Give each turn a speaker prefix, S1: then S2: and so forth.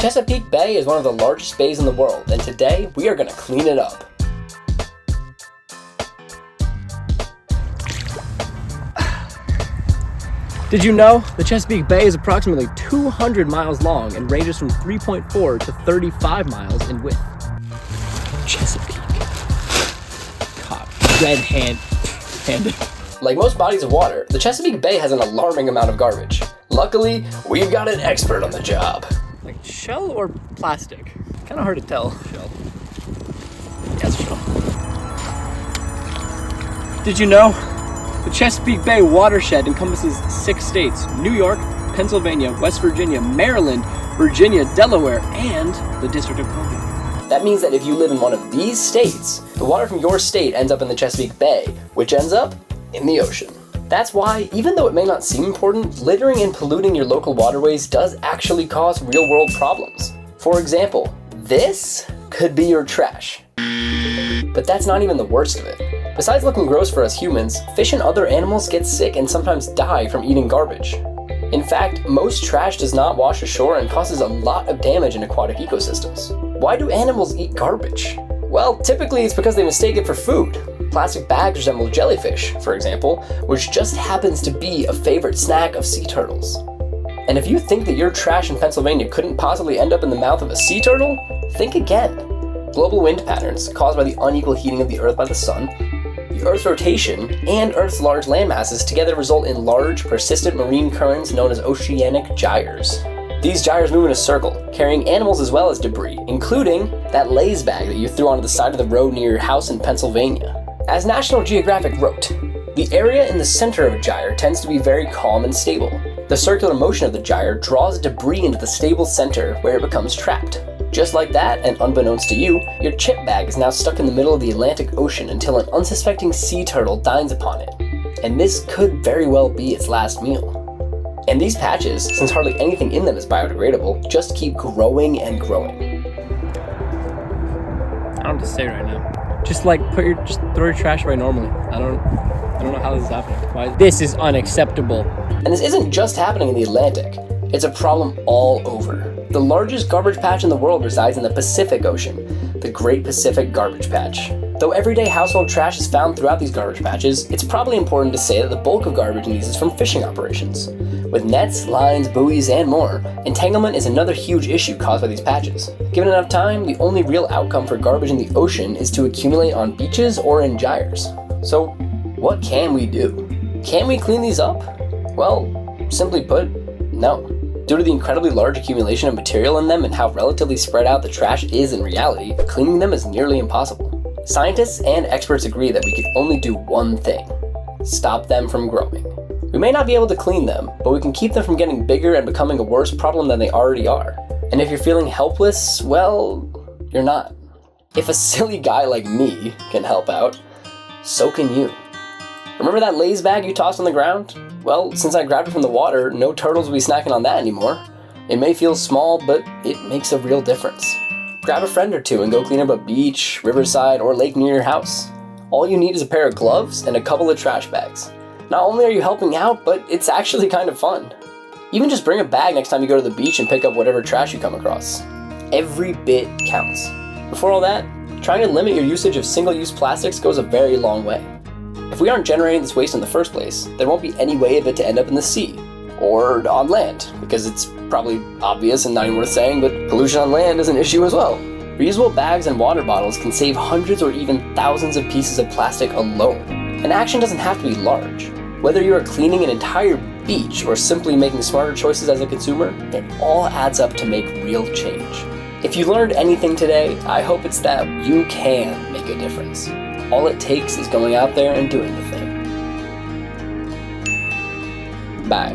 S1: Chesapeake Bay is one of the largest bays in the world, and today we are going to clean it up. Did you know the Chesapeake Bay is approximately 200 miles long and ranges from 3.4 to 35 miles in width? Chesapeake. God, red-handed. Like most bodies of water, the Chesapeake Bay has an alarming amount of garbage. Luckily, we've got an expert on the job. Like shell or plastic? Kind of hard to tell. Shell. Yes, shell. Did you know? The Chesapeake Bay watershed encompasses 6 states: New York, Pennsylvania, West Virginia, Maryland, Virginia, Delaware, and the District of Columbia. That means that if you live in one of these states, the water from your state ends up in the Chesapeake Bay, which ends up in the ocean. That's why, even though it may not seem important, littering and polluting your local waterways does actually cause real-world problems. For example, this could be your trash. But that's not even the worst of it. Besides looking gross for us humans, fish and other animals get sick and sometimes die from eating garbage. In fact, most trash does not wash ashore and causes a lot of damage in aquatic ecosystems. Why do animals eat garbage? Well, typically it's because they mistake it for food. Plastic bags resemble jellyfish, for example, which just happens to be a favorite snack of sea turtles. And if you think that your trash in Pennsylvania couldn't possibly end up in the mouth of a sea turtle, think again. Global wind patterns, caused by the unequal heating of the Earth by the sun, the Earth's rotation, and Earth's large landmasses together result in large, persistent marine currents known as oceanic gyres. These gyres move in a circle, carrying animals as well as debris, including that Lay's bag that you threw onto the side of the road near your house in Pennsylvania. As National Geographic wrote, the area in the center of a gyre tends to be very calm and stable. The circular motion of the gyre draws debris into the stable center where it becomes trapped. Just like that, and unbeknownst to you, your chip bag is now stuck in the middle of the Atlantic Ocean until an unsuspecting sea turtle dines upon it. And this could very well be its last meal. And these patches, since hardly anything in them is biodegradable, just keep growing and growing. I don't know what to say right now. Just throw your trash away normally. I don't know how this is happening. Why? This is unacceptable. And this isn't just happening in the Atlantic. It's a problem all over. The largest garbage patch in the world resides in the Pacific Ocean, the Great Pacific Garbage Patch. Though everyday household trash is found throughout these garbage patches, it's probably important to say that the bulk of garbage in these is from fishing operations. With nets, lines, buoys, and more, entanglement is another huge issue caused by these patches. Given enough time, the only real outcome for garbage in the ocean is to accumulate on beaches or in gyres. So, what can we do? Can we clean these up? Well, simply put, no. Due to the incredibly large accumulation of material in them and how relatively spread out the trash is in reality, cleaning them is nearly impossible. Scientists and experts agree that we can only do one thing: stop them from growing. We may not be able to clean them, but we can keep them from getting bigger and becoming a worse problem than they already are. And if you're feeling helpless, well, you're not. If a silly guy like me can help out, so can you. Remember that Lay's bag you tossed on the ground? Well, since I grabbed it from the water, no turtles will be snacking on that anymore. It may feel small, but it makes a real difference. Grab a friend or two and go clean up a beach, riverside, or lake near your house. All you need is a pair of gloves and a couple of trash bags. Not only are you helping out, but it's actually kind of fun. Even just bring a bag next time you go to the beach and pick up whatever trash you come across. Every bit counts. Before all that, trying to limit your usage of single-use plastics goes a very long way. If we aren't generating this waste in the first place, there won't be any way of it to end up in the sea, or on land, because it's probably obvious and not even worth saying, but pollution on land is an issue as well. Reusable bags and water bottles can save hundreds or even thousands of pieces of plastic alone. And action doesn't have to be large. Whether you are cleaning an entire beach or simply making smarter choices as a consumer, it all adds up to make real change. If you learned anything today, I hope it's that you can make a difference. All it takes is going out there and doing the thing. Bye.